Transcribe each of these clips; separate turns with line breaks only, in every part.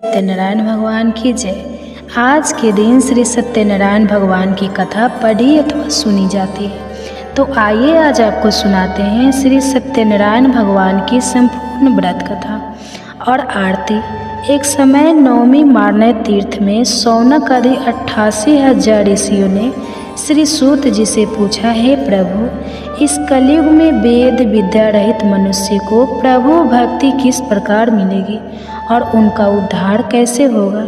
सत्यनारायण भगवान की जय। आज के दिन श्री सत्यनारायण भगवान की कथा पढ़ी अथवा सुनी जाती है। तो आइए आज आपको सुनाते हैं श्री सत्यनारायण भगवान की संपूर्ण व्रत कथा और आरती। एक समय नवमी मारण्य तीर्थ में शौनक आदि 88,000 ऋषियों ने श्री सूत जी से पूछा, हे प्रभु, इस कलयुग में वेद विद्या रहित मनुष्य को प्रभु भक्ति किस प्रकार मिलेगी और उनका उद्धार कैसे होगा।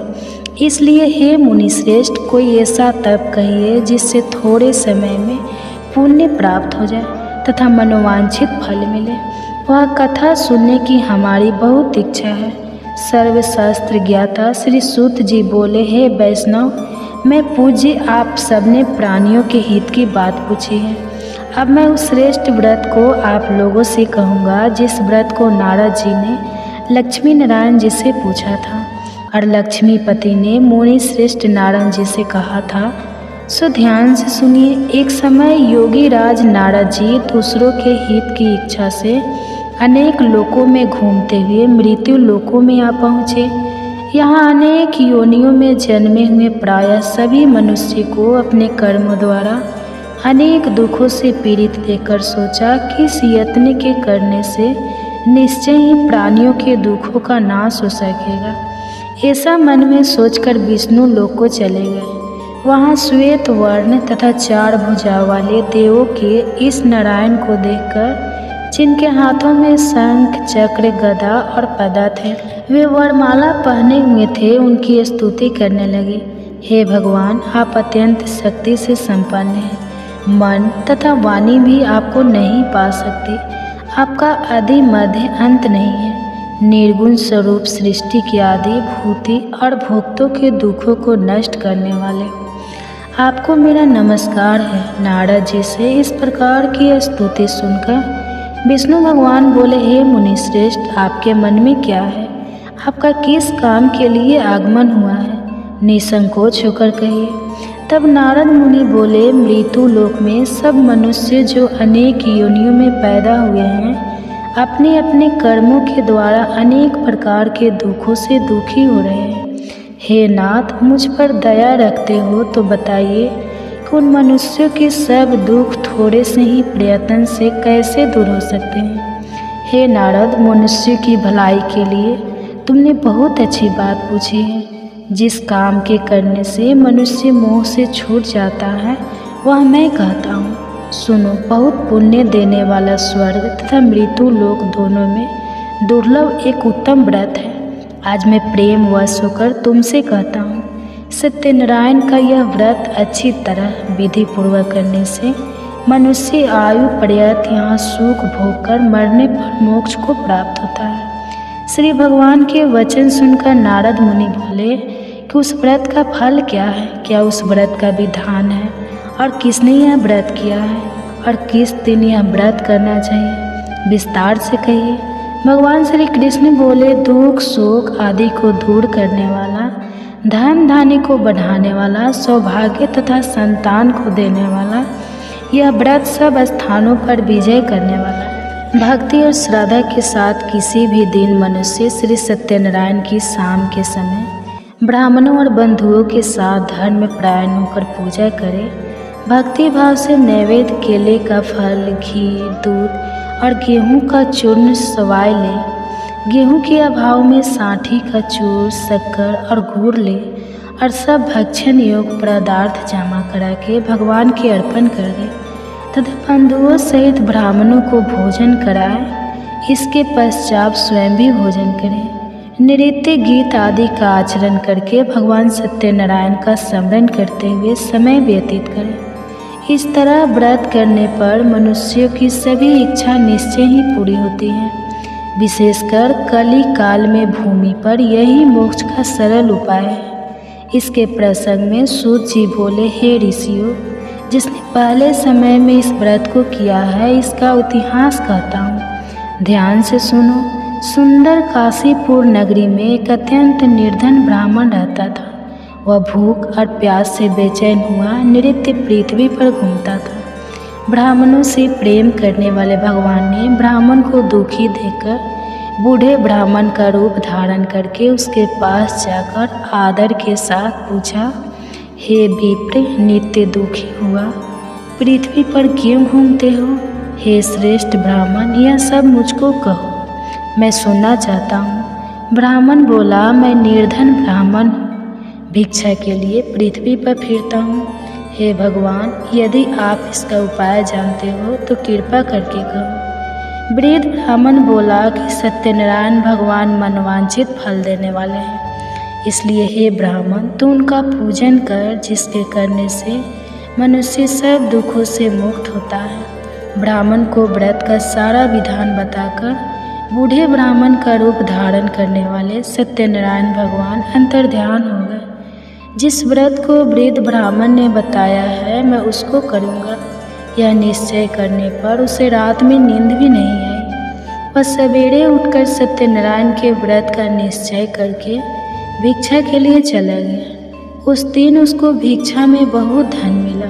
इसलिए हे मुनिश्रेष्ठ, कोई ऐसा तप कहिए जिससे थोड़े समय में पुण्य प्राप्त हो जाए तथा मनोवांछित फल मिले। वह कथा सुनने की हमारी बहुत इच्छा है। सर्वशास्त्र ज्ञाता श्री सूत जी बोले, हे वैष्णव, मैं पूज्य आप सबने प्राणियों के हित की बात पूछी है। अब मैं उस श्रेष्ठ व्रत को आप लोगों से कहूँगा जिस व्रत को नारद जी ने लक्ष्मी नारायण जी से पूछा था और लक्ष्मीपति ने मुनि श्रेष्ठ नारद जी से कहा था। सो ध्यान से सुनिए। एक समय योगी राज नारद जी दूसरों के हित की इच्छा से अनेक लोकों में घूमते हुए मृत्यु लोकों में आ पहुँचे। यहाँ अनेक योनियों में जन्मे हुए प्रायः सभी मनुष्य को अपने कर्मों द्वारा अनेक दुखों से पीड़ित देखकर सोचा कि इस यत्न के करने से निश्चय ही प्राणियों के दुखों का नाश हो सकेगा। ऐसा मन में सोचकर विष्णु लोक को चले गए। वहाँ श्वेत वर्ण तथा 4 भुजा वाले देवों के इस नारायण को देखकर, जिनके हाथों में शंख चक्र गदा और पदा थे, वे वरमाला पहने हुए थे, उनकी स्तुति करने लगे। हे भगवान, आप अत्यंत शक्ति से संपन्न हैं। मन तथा वाणी भी आपको नहीं पा सकती। आपका आदि मध्य अंत नहीं है। निर्गुण स्वरूप सृष्टि की आदि भूति और भोक्तों के दुखों को नष्ट करने वाले आपको मेरा नमस्कार है। नारद जी से इस प्रकार की स्तुति सुनकर विष्णु भगवान बोले, हे मुनिश्रेष्ठ, आपके मन में क्या है? आपका किस काम के लिए आगमन हुआ है? निसंकोच होकर कहिए। तब नारद मुनि बोले, मृत्यु लोक में सब मनुष्य जो अनेक योनियों में पैदा हुए हैं, अपने अपने कर्मों के द्वारा अनेक प्रकार के दुखों से दुखी हो रहे हैं। हे नाथ, मुझ पर दया रखते हो तो बताइए कि उन मनुष्यों के सब दुख थोड़े से ही प्रयत्न से कैसे दूर हो सकते हैं। हे नारद, मनुष्य की भलाई के लिए तुमने बहुत अच्छी बात पूछी है। जिस काम के करने से मनुष्य मोह से छूट जाता है, वह मैं कहता हूँ। सुनो, बहुत पुण्य देने वाला स्वर्ग तथा मृत्यु लोक दोनों में दुर्लभ एक उत्तम व्रत है। आज मैं प्रेम वश होकर तुमसे कहता हूँ, सत्यनारायण का यह व्रत अच्छी तरह विधि पूर्वक करने से मनुष्य आयु पर्यंत यहाँ सुख भोग कर मरने पर मोक्ष को प्राप्त होता है। श्री भगवान के वचन सुनकर नारद मुनि बोले कि उस व्रत का फल क्या है? क्या उस व्रत का विधान है और किसने यह व्रत किया है और किस दिन यह व्रत करना चाहिए? विस्तार से कहिए। भगवान श्री कृष्ण बोले, दुख शोक आदि को दूर करने वाला, धन धान्य को बढ़ाने वाला, सौभाग्य तथा संतान को देने वाला, यह व्रत सब स्थानों पर विजय करने वाला है। भक्ति और श्रद्धा के साथ किसी भी दिन मनुष्य श्री सत्यनारायण की शाम के समय ब्राह्मणों और बंधुओं के साथ धर्म में परायण होकर पूजा करे। भक्ति भाव से नैवेद्य केले का फल, घी, दूध और गेहूं का चूर्ण सवाय ले। गेहूं के अभाव में साठी का चूर, शक्कर और गुड़ ले और सब भक्षण योग पदार्थ जमा करा के भगवान के अर्पण कर दे तथा बंधुओं सहित ब्राह्मणों को भोजन कराए। इसके पश्चात स्वयं भी भोजन करें। नृत्य गीत आदि का आचरण करके भगवान सत्यनारायण का स्मरण करते हुए समय व्यतीत करें। इस तरह व्रत करने पर मनुष्यों की सभी इच्छा निश्चय ही पूरी होती है। विशेषकर कली काल में भूमि पर यही मोक्ष का सरल उपाय है। इसके प्रसंग में सूत जी बोले, हे ऋषियों, जिसने पहले समय में इस व्रत को किया है, इसका इतिहास कहता हूँ। ध्यान से सुनो। सुंदर काशीपुर नगरी में एक अत्यंत निर्धन ब्राह्मण रहता था। वह भूख और प्यास से बेचैन हुआ नित्य पृथ्वी पर घूमता था। ब्राह्मणों से प्रेम करने वाले भगवान ने ब्राह्मण को दुखी देखकर बूढ़े ब्राह्मण का रूप धारण करके उसके पास जाकर आदर के साथ पूछा, हे विप्र, नित्य दुखी हुआ पृथ्वी पर क्यों घूमते हो? हे श्रेष्ठ ब्राह्मण, यह सब मुझको कहो, मैं सुनना चाहता हूँ। ब्राह्मण बोला, मैं निर्धन ब्राह्मण हूँ, भिक्षा के लिए पृथ्वी पर फिरता हूँ। हे भगवान, यदि आप इसका उपाय जानते हो तो कृपा करके कहो। वृद्ध ब्राह्मण बोला कि सत्यनारायण भगवान मनवांछित फल देने वाले हैं, इसलिए हे ब्राह्मण, तू उनका पूजन कर, जिसके करने से मनुष्य सब दुखों से मुक्त होता है। ब्राह्मण को व्रत का सारा विधान बताकर बूढ़े ब्राह्मण का रूप धारण करने वाले सत्यनारायण भगवान अंतर्ध्यान हो गए। जिस व्रत को वृद्ध ब्राह्मण ने बताया है, मैं उसको करूँगा। यह निश्चय करने पर उसे रात में नींद भी नहीं आई। वह सवेरे उठकर सत्यनारायण के व्रत का निश्चय करके भिक्षा के लिए चला गया। उस दिन उसको भिक्षा में बहुत धन मिला,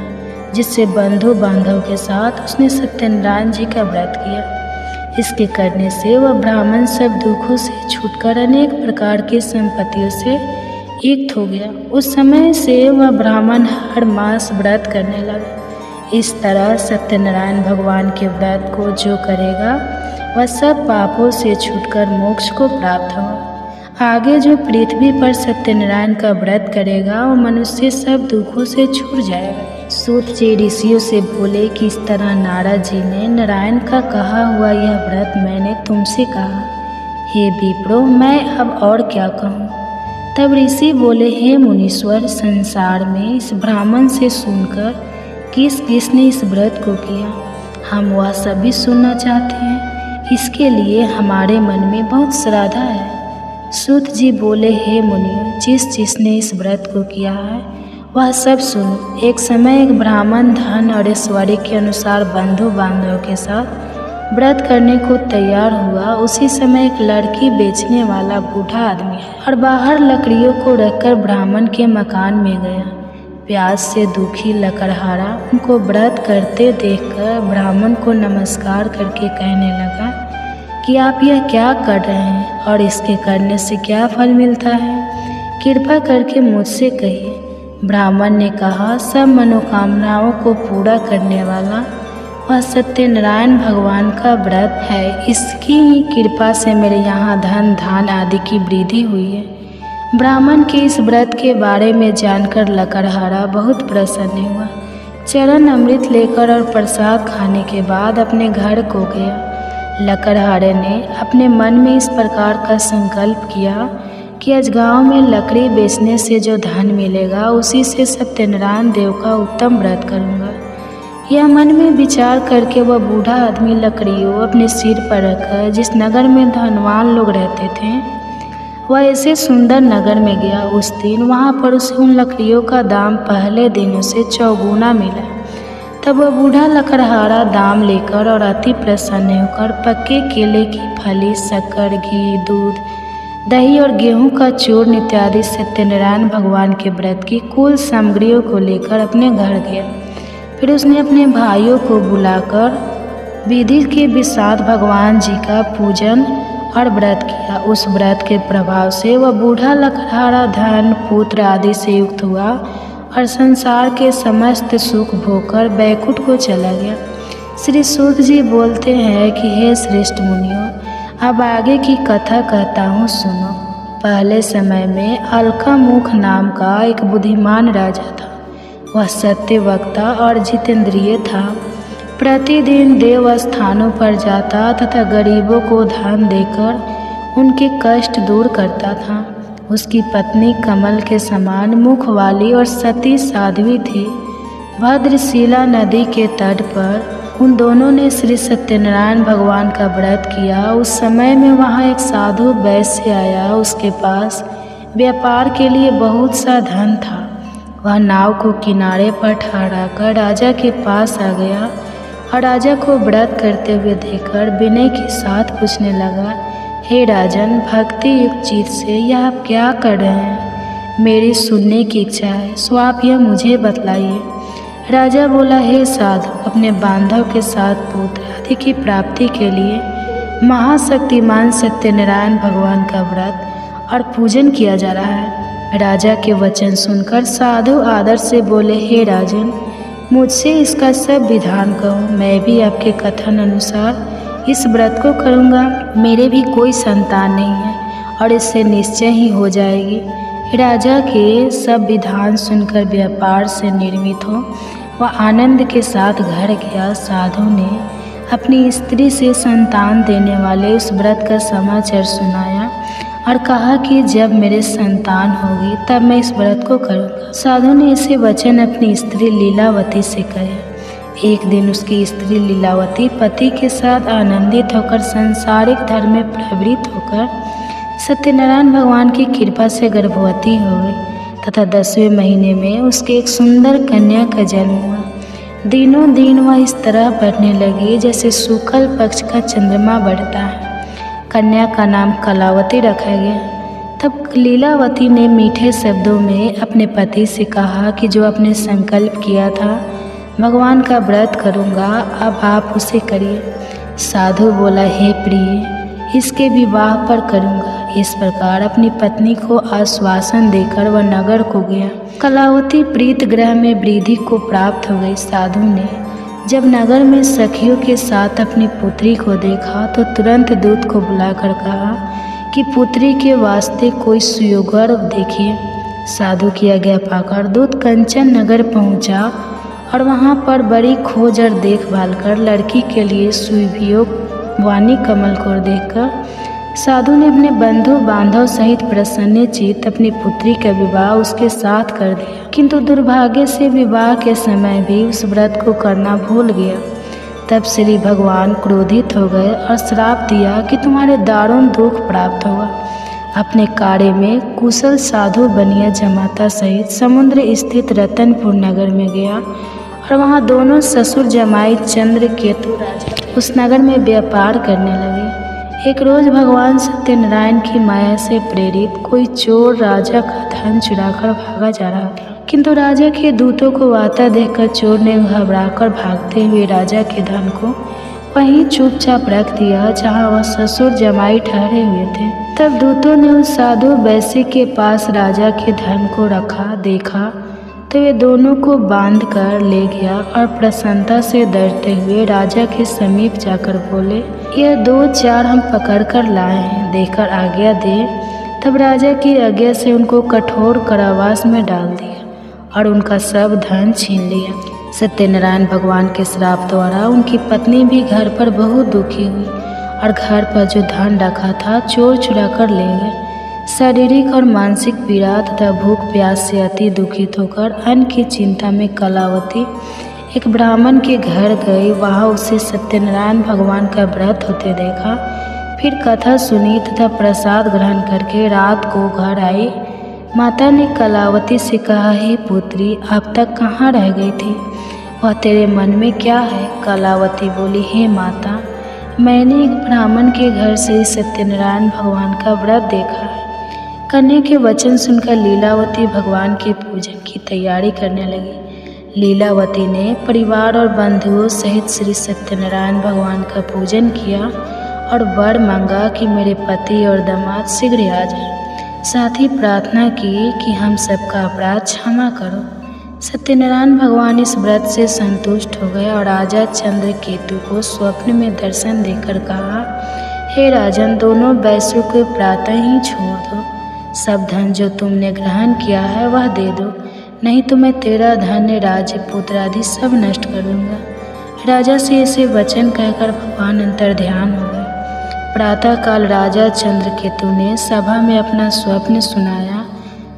जिससे बंधु बांधव के साथ उसने सत्यनारायण जी का व्रत किया। इसके करने से वह ब्राह्मण सब दुखों से छूटकर अनेक प्रकार की संपत्तियों से युक्त हो गया। उस समय से वह ब्राह्मण हर मास व्रत करने लगा। इस तरह सत्यनारायण भगवान के व्रत को जो करेगा वह सब पापों से छूटकर मोक्ष को प्राप्त होगा। आगे जो पृथ्वी पर सत्यनारायण का व्रत करेगा वह मनुष्य सब दुखों से छूट जाएगा। सूत जी ऋषियों से बोले कि इस तरह नारद जी ने नारायण का कहा हुआ यह व्रत मैंने तुमसे कहा। हे विप्रो, मैं अब और क्या कहूँ? तब ऋषि बोले, हे मुनीश्वर, संसार में इस ब्राह्मण से सुनकर किस किसने इस व्रत को किया, हम वह सभी सुनना चाहते हैं। इसके लिए हमारे मन में बहुत श्रद्धा है। सूत जी बोले, हे मुनियों, जिसने इस व्रत को किया है वह सब सुनो। एक समय एक ब्राह्मण धन और ऐश्वर्य के अनुसार बंधु बांधव के साथ व्रत करने को तैयार हुआ। उसी समय एक लड़की बेचने वाला बूढ़ा आदमी और बाहर लकड़ियों को रखकर ब्राह्मण के मकान में गया। प्यास से दुखी लकड़हारा उनको व्रत करते देखकर ब्राह्मण को नमस्कार करके कहने लगा कि आप यह क्या कर रहे हैं और इसके करने से क्या फल मिलता है, कृपा करके मुझसे कहिए। ब्राह्मण ने कहा, सब मनोकामनाओं को पूरा करने वाला वह सत्यनारायण भगवान का व्रत है। इसकी ही कृपा से मेरे यहाँ धन धान आदि की वृद्धि हुई है। ब्राह्मण के इस व्रत के बारे में जानकर लकड़हारा बहुत प्रसन्न हुआ। चरण अमृत लेकर और प्रसाद खाने के बाद अपने घर को गया। लकड़हारे ने अपने मन में इस प्रकार का संकल्प किया कि आज गांव में लकड़ी बेचने से जो धन मिलेगा उसी से सत्यनारायण देव का उत्तम व्रत करूँगा। यह मन में विचार करके वह बूढ़ा आदमी लकड़ियों अपने सिर पर रखकर जिस नगर में धनवान लोग रहते थे वह ऐसे सुंदर नगर में गया। उस दिन वहाँ पर उसे उन लकड़ियों का दाम पहले दिनों से चौगुना मिला। तब वह बूढ़ा लकड़हारा दाम लेकर और अति प्रसन्न होकर पक्के केले की फली, शक्कर, घी, दूध, दही और गेहूं का चूर्ण इत्यादि सत्यनारायण भगवान के व्रत की कुल सामग्रियों को लेकर अपने घर गया। फिर उसने अपने भाइयों को बुलाकर विधि के साथ भगवान जी का पूजन और व्रत किया। उस व्रत के प्रभाव से वह बूढ़ा लकड़हारा धन पुत्र आदि से युक्त हुआ और संसार के समस्त सुख भोगकर बैकुंठ को चला गया। श्री सूत जी बोलते हैं कि हे श्रेष्ठ मुनियों, अब आगे की कथा कहता हूँ, सुनो। पहले समय में अलकामुख नाम का एक बुद्धिमान राजा था। वह सत्य वक्ता और जितेंद्रिय था। प्रतिदिन देव स्थानों पर जाता तथा गरीबों को धन देकर उनके कष्ट दूर करता था। उसकी पत्नी कमल के समान मुख वाली और सती साध्वी थी। भद्रशिला नदी के तट पर उन दोनों ने श्री सत्यनारायण भगवान का व्रत किया। उस समय में वहाँ एक साधु वैश्य आया। उसके पास व्यापार के लिए बहुत सा धन था। वह नाव को किनारे पर ठहराकर राजा के पास आ गया और राजा को व्रत करते हुए देखकर विनय के साथ पूछने लगा, हे राजन, भक्ति युक्त चित से यह आप क्या कर रहे हैं? मेरी सुनने की इच्छा है, सो आप यह मुझे बतलाइए। राजा बोला, हे साधु, अपने बांधव के साथ पुत्र आदि की प्राप्ति के लिए महाशक्तिमान सत्यनारायण भगवान का व्रत और पूजन किया जा रहा है। राजा के वचन सुनकर साधु आदर से बोले, हे राजन, मुझसे इसका सब विधान कहो, मैं भी आपके कथन अनुसार इस व्रत को करूँगा। मेरे भी कोई संतान नहीं है और इससे निश्चय ही हो जाएगी। राजा के सब विधान सुनकर व्यापार से निर्मित हो वह आनंद के साथ घर गया। साधु ने अपनी स्त्री से संतान देने वाले उस व्रत का समाचार सुनाया और कहा कि जब मेरे संतान होगी तब मैं इस व्रत को करूँगा। साधु ने ऐसे वचन अपनी स्त्री लीलावती से कहे। एक दिन उसकी स्त्री लीलावती पति के साथ आनंदित होकर संसारिक धर्म में प्रवृत्त होकर सत्यनारायण भगवान की कृपा से गर्भवती हो गई तथा 10वें महीने में उसके एक सुंदर कन्या का जन्म हुआ। दिनों दिन वह इस तरह बढ़ने लगी जैसे शुक्ल पक्ष का चंद्रमा बढ़ता है। कन्या का नाम कलावती रखा गया। तब लीलावती ने मीठे शब्दों में अपने पति से कहा कि जो आपने संकल्प किया था भगवान का व्रत करूँगा, अब आप उसे करिए। साधु बोला, हे प्रिय, इसके विवाह पर करूँगा। इस प्रकार अपनी पत्नी को आश्वासन देकर वह नगर को गया। कलावती प्रीत ग्रह में वृद्धि को प्राप्त हो गई। साधु ने जब नगर में सखियों के साथ अपनी पुत्री को देखा तो तुरंत दूत को बुलाकर कहा कि पुत्री के वास्ते कोई सुयोगर देखिए। साधु की आज्ञा पाकर दूत कंचन नगर पहुंचा और वहां पर बड़ी खोज और देखभाल कर लड़की के लिए सुवियोग वाणी कमल को देखकर साधु ने अपने बंधु बांधव सहित प्रसन्नचित्त अपनी पुत्री का विवाह उसके साथ कर दिया। किंतु दुर्भाग्य से विवाह के समय भी उस व्रत को करना भूल गया। तब श्री भगवान क्रोधित हो गए और श्राप दिया कि तुम्हारे दारुण दुख प्राप्त होगा। अपने कार्य में कुशल साधु बनिया जमाता सहित समुद्र स्थित रतनपुर नगर में गया और वहाँ दोनों ससुर जमाई चंद्रकेतु राजा उस नगर में व्यापार करने लगे। एक रोज भगवान सत्यनारायण की माया से प्रेरित कोई चोर राजा का धन चुराकर भागा जा रहा था, किंतु राजा के दूतों को आता देखकर चोर ने घबराकर भागते हुए राजा के धन को वहीं चुपचाप रख दिया जहां वह ससुर जमाई ठहरे हुए थे। तब दूतों ने उस साधु वैश्य के पास राजा के धन को रखा देखा तो वे दोनों को बांध कर ले गया और प्रसन्नता से डरते हुए राजा के समीप जाकर बोले, यह 2-4 हम पकड़ कर लाए हैं, देकर आज्ञा दे। तब राजा की आज्ञा से उनको कठोर कारावास में डाल दिया और उनका सब धन छीन लिया। सत्यनारायण भगवान के श्राप द्वारा उनकी पत्नी भी घर पर बहुत दुखी हुई और घर पर जो धन रखा था चोर चुरा कर ले गए। शारीरिक और मानसिक पीड़ा तथा भूख प्यास से अति दुखित होकर अन्न की चिंता में कलावती एक ब्राह्मण के घर गई। वहाँ उसे सत्यनारायण भगवान का व्रत होते देखा। फिर कथा सुनी तथा प्रसाद ग्रहण करके रात को घर आई। माता ने कलावती से कहा, हे पुत्री, अब तक कहाँ रह गई थी? वह तेरे मन में क्या है? कलावती बोली, हे माता, मैंने एक ब्राह्मण के घर से सत्यनारायण भगवान का व्रत देखा है। कन्या के वचन सुनकर लीलावती भगवान के पूजन की तैयारी करने लगी। लीलावती ने परिवार और बंधुओं सहित श्री सत्यनारायण भगवान का पूजन किया और वर मांगा कि मेरे पति और दामाद शीघ्र आ जाए। साथ ही प्रार्थना की कि हम सबका अपराध क्षमा करो। सत्यनारायण भगवान इस व्रत से संतुष्ट हो गए और राजा चंद्रकेतु को स्वप्न में दर्शन देकर कहा, हे राजन, दोनों वैश्यों को प्रातः ही छोड़ दो। सब धन जो तुमने ग्रहण किया है वह दे दो, नहीं तो मैं तेरा धन, राज्य, पुत्र आदि सब नष्ट कर दूंगा। राजा से ऐसे वचन कहकर भगवान अंतर्ध्यान हो गए। प्रातःकाल राजा चंद्रकेतु ने सभा में अपना स्वप्न सुनाया।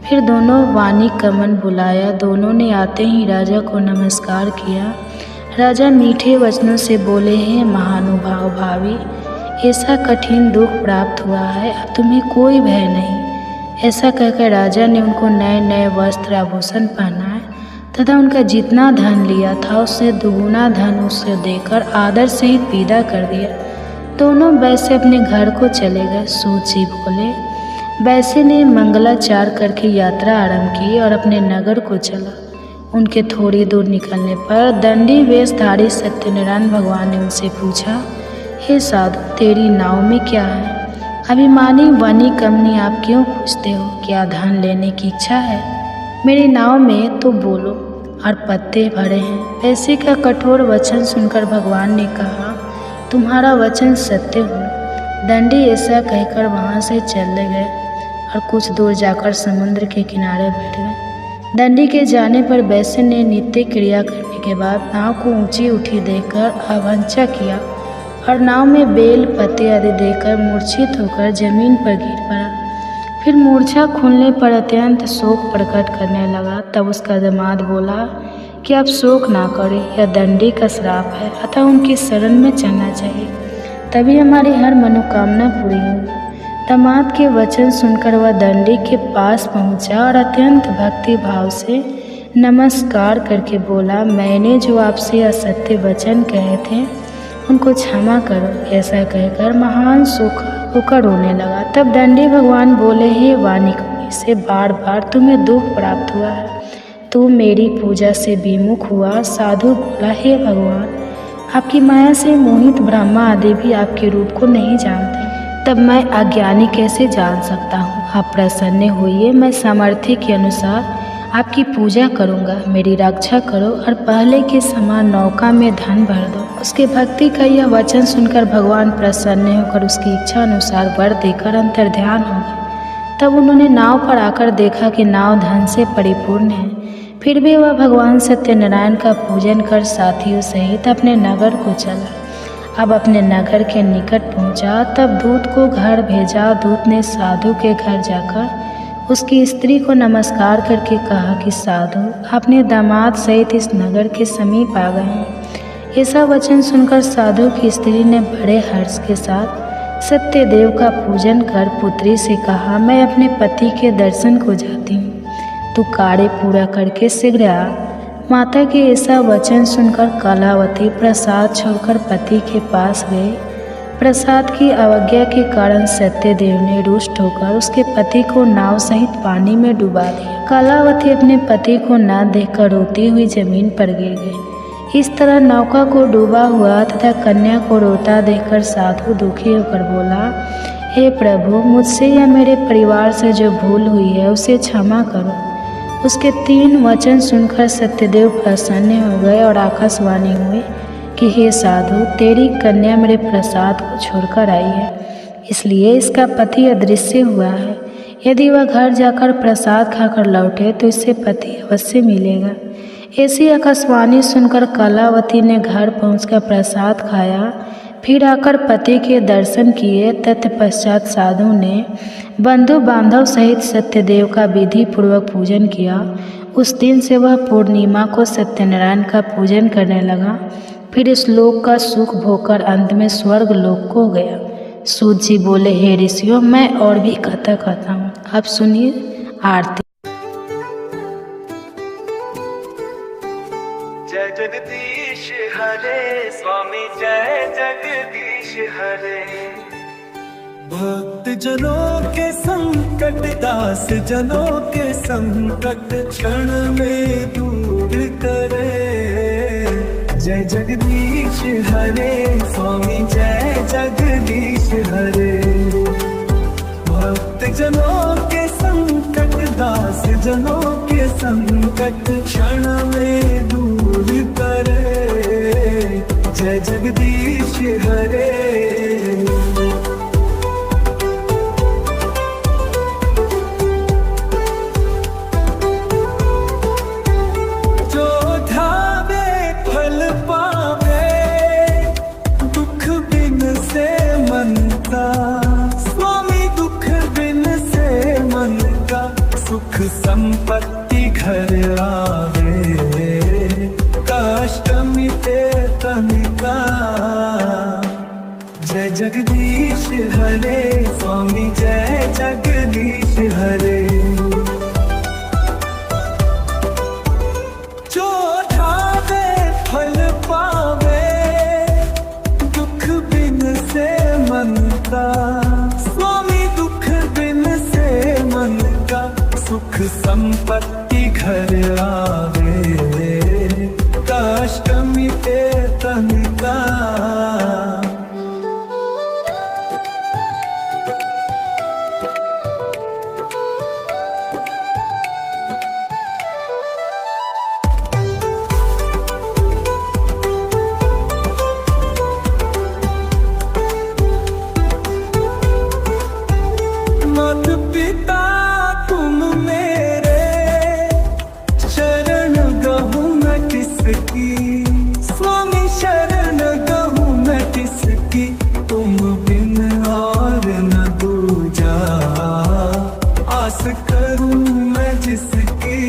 फिर दोनों वाणी कमन बुलाया। दोनों ने आते ही राजा को नमस्कार किया। राजा मीठे वचनों से बोले, हे महानुभाव भावी, ऐसा कठिन दुख प्राप्त हुआ है, अब तुम्हें कोई भय नहीं। ऐसा कहकर राजा ने उनको नए नए वस्त्र आभूषण पहनाए तथा उनका जितना धन लिया था उससे दुगुना धन उसे देकर आदर सहित विदा कर दिया। दोनों वैसे अपने घर को चले गए। सूत जी बोले, वैसे ने मंगलाचार करके यात्रा आरंभ की और अपने नगर को चला। उनके थोड़ी दूर निकलने पर दंडी वेशधारी सत्यनारायण भगवान ने उनसे पूछा, हे साधु, तेरी नाव में क्या है? अभिमानी वनी कमनी, आप क्यों पूछते हो? क्या धन लेने की इच्छा है? मेरी नाव में तो बोलो और पत्ते भरे हैं। पैसे का कठोर वचन सुनकर भगवान ने कहा, तुम्हारा वचन सत्य हो। दंडी ऐसा कहकर वहाँ से चले गए और कुछ दूर जाकर समुद्र के किनारे बैठ गए। दंडी के जाने पर वैश्य ने नित्य क्रिया करने के बाद नाव को ऊंची उठी देकर अवंचा किया और नाव में बेल पत्ते आदि देकर मूर्छित होकर जमीन पर गिर पड़ा। फिर मूर्छा खुलने पर अत्यंत शोक प्रकट करने लगा। तब उसका दामाद बोला कि आप शोक ना करें, यह दंडी का श्राप है, अतः उनकी शरण में चलना चाहिए, तभी हमारी हर मनोकामना पूरी होगी। दामाद के वचन सुनकर वह दंडी के पास पहुंचा और अत्यंत भक्ति भाव से नमस्कार करके बोला, मैंने जो आपसे असत्य वचन कहे थे उनको क्षमा करो। ऐसा कहकर महान सुख होकर रोने लगा। तब दंडी भगवान बोले, हे वाणी से बार बार तुम्हें दुख प्राप्त हुआ है, तू मेरी पूजा से विमुख हुआ। साधु बोला, हे भगवान, आपकी माया से मोहित ब्रह्मा आदि भी आपके रूप को नहीं जानते, तब मैं अज्ञानी कैसे जान सकता हूँ? आप प्रसन्न होइए, मैं सामर्थ्य के अनुसार आपकी पूजा करूँगा, मेरी रक्षा करो और पहले के समान नौका में धन भर दो। उसके भक्ति का यह वचन सुनकर भगवान प्रसन्न होकर उसकी इच्छा अनुसार वर देकर अंतर्ध्यान हो गए। तब उन्होंने नाव पर आकर देखा कि नाव धन से परिपूर्ण है। फिर भी वह भगवान सत्यनारायण का पूजन कर साथियों सहित अपने नगर को चला। अब अपने नगर के निकट पहुंचा, तब दूत को घर भेजा। दूत ने साधु के घर जाकर उसकी स्त्री को नमस्कार करके कहा कि साधु, अपने दामाद सहित इस नगर के समीप आ गए हैं। ऐसा वचन सुनकर साधु की स्त्री ने बड़े हर्ष के साथ सत्यदेव का पूजन कर पुत्री से कहा, मैं अपने पति के दर्शन को जाती हूँ, तू कार्य पूरा करके शीघ्र आ। माता के ऐसा वचन सुनकर कलावती प्रसाद छोड़कर पति के पास गई। प्रसाद की अवज्ञा के कारण सत्यदेव ने रुष्ट होकर उसके पति को नाव सहित पानी में डुबा दिया। कलावती अपने पति को न देखकर रोती हुई जमीन पर गिर गई। इस तरह नौका को डूबा हुआ तथा कन्या को रोता देखकर साधु दुखी होकर बोला, हे प्रभु, मुझसे या मेरे परिवार से जो भूल हुई है उसे क्षमा करो। उसके 3 वचन सुनकर सत्यदेव प्रसन्न हो गए और आकाशवाणी हुई कि हे साधु, तेरी कन्या मेरे प्रसाद को छोड़कर आई है, इसलिए इसका पति अदृश्य हुआ है। यदि वह घर जाकर प्रसाद खाकर लौटे तो इससे पति अवश्य मिलेगा। ऐसी आकाशवाणी सुनकर कलावती ने घर पहुंचकर प्रसाद खाया, फिर आकर पति के दर्शन किए। तत्पश्चात साधु ने बंधु बांधव सहित सत्यदेव का विधि पूर्वक पूजन किया। उस दिन से वह पूर्णिमा को सत्यनारायण का पूजन करने लगा। फिर इस लोक का सुख भोगकर अंत में स्वर्ग लोक को गया। सूत जी बोले, हे ऋषियों, मैं और भी कथा कहता हूँ, आप सुनिए आरती।
जय जगदीश हरे स्वामी, जय जगदीश हरे। भक्त जनों के संकट, दास जनों के संकट क्षण में दूर करे। जय जगदीश हरे स्वामी, जय जगदीश हरे। भक्त जनों के संकट, दास जनों के संकट क्षण में दूर करे। जय जगदीश हरे। स्वामी दुख बिन से मन का सुख संपत्ति घर आवे। कष्ट मिटे तन का। जय जगदीश हरे स्वामी, जय जगदीश हरे। जो ढावे फल पावे, दुख बिन से मन का। स्वामी दुख बिन से मन का सुख संपत्ति घर आवे। कष्ट मिटे तन का। जिसकी।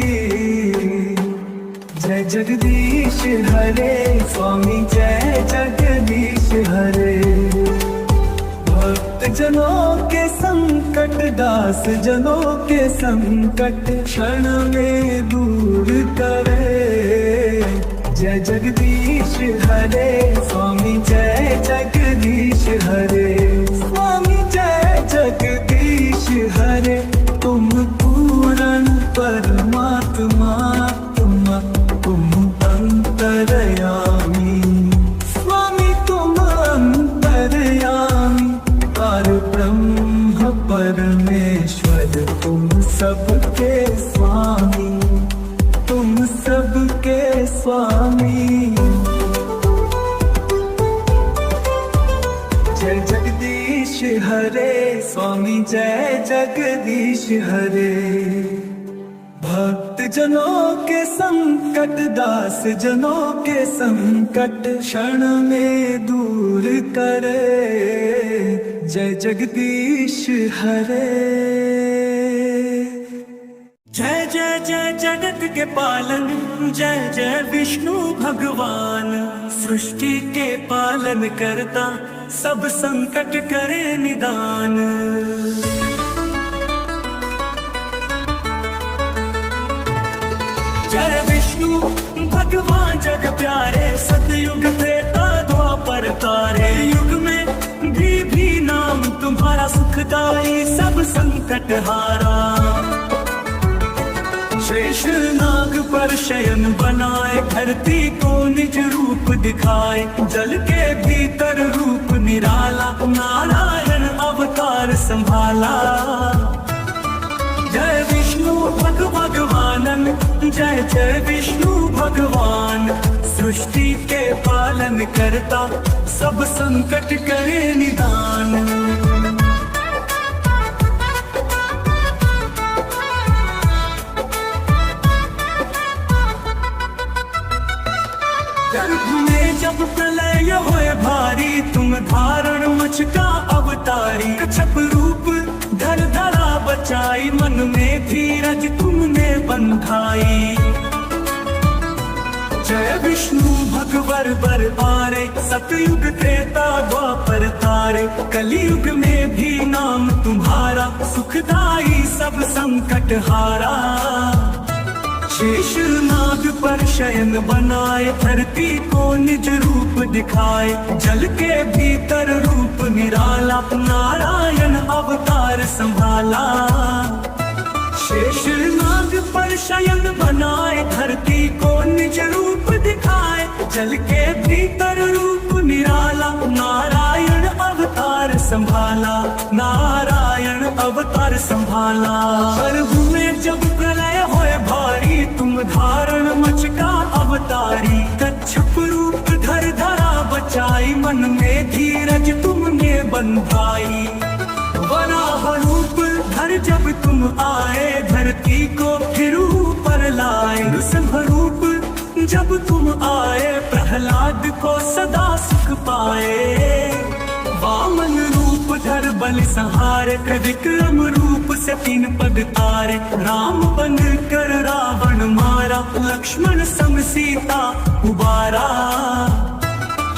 जय जगदीश हरे स्वामी जय जगदीश हरे। भक्त जनों के संकट दास जनों के संकट क्षण में दूर करे। जय जगदीश हरे स्वामी जय जगदीश हरे। स्वामी जय जगदीश हरे। तुम पूर्ण परमात्मा तुम अंतरयामी। स्वामी तुम अंतरयामी परब्रह्म परमेश्वर तुम सबके स्वामी तुम सबके स्वामी। जय जगदीश हरे स्वामी जय जगदीश हरे। भक्त जनों के संकट दास जनों के संकट क्षण में दूर करे। जय जगदीश हरे।
जय जय जय जगत के पालन जय जय विष्णु भगवान। सृष्टि के पालन करता सब संकट करे निदान। जय विष्णु भगवान जग प्यारे। सतयुग त्रेता द्वापर तारे। युग में भी नाम तुम्हारा सुखदाई सब संकट हारा। शेष नाग पर शयन बनाए धरती को निज रूप दिखाए। जल के भीतर रूप निराला नारायण अवतार संभाला। जय विष्णु भगवानन जय जय विष्णु भगवान। सृष्टि के पालन करता सब संकट करे निदान। गर्भ में जब प्रलय होए भारी तुम धारण मचका अवतारी। कच्छप रूप धर धरा बचाई मन में धीरज तुमने बंधाई। जय विष्णु भगवर बर पारे। सतयुग त्रेता द्वापर तारे। कलयुग में भी नाम तुम्हारा सुखदाई सब संकट हारा। शेष नाग पर शयन बनाए धरती को निज रूप दिखाए। जल के भीतर रूप निराला नारायण अवतार संभाला। शेष नाग पर शयन बनाए धरती को निज रूप दिखाए। जल के भीतर रूप निराला नारायण अवतार संभाला। नारायण अवतार संभाला। गर्भ में जब प्रलय होए भारी तुम धारण मचका अवतारी। कच्छप रूप धर धरा बचाई मन में धीरज तुमने बंधाई। वराह रूप धर जब तुम आए धरती को फिर ऊपर लाए। नृसिंह रूप जब तुम आए प्रहलाद को सदा सुख पाए। वामन रूप धर बल संहारे। विक्रम रूप से 3 पग तारे। राम बन कर रावण मारा। लक्ष्मण संग सीता उबारा।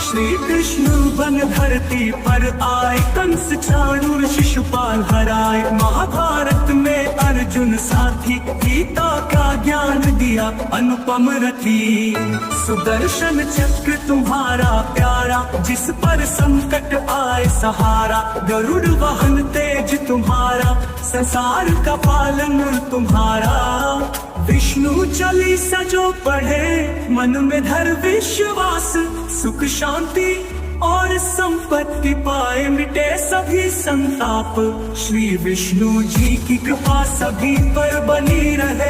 श्री कृष्ण बन धरती पर आए। कंस चाणूर शिशुपाल हराए। महाभारत में अर्जुन साथी गीता का ज्ञान दिया अनुपम रथी। सुदर्शन चक्र तुम्हारा प्यारा जिस पर संकट आए सहारा। गरुड़ वाहन तेज तुम्हारा संसार का पालन तुम्हारा। विष्णु चालीसा जो पढ़े मन में धर विश्वास। सुख शांति और संपत्ति पाए मिटे सभी संताप। श्री विष्णु जी की कृपा सभी पर बनी रहे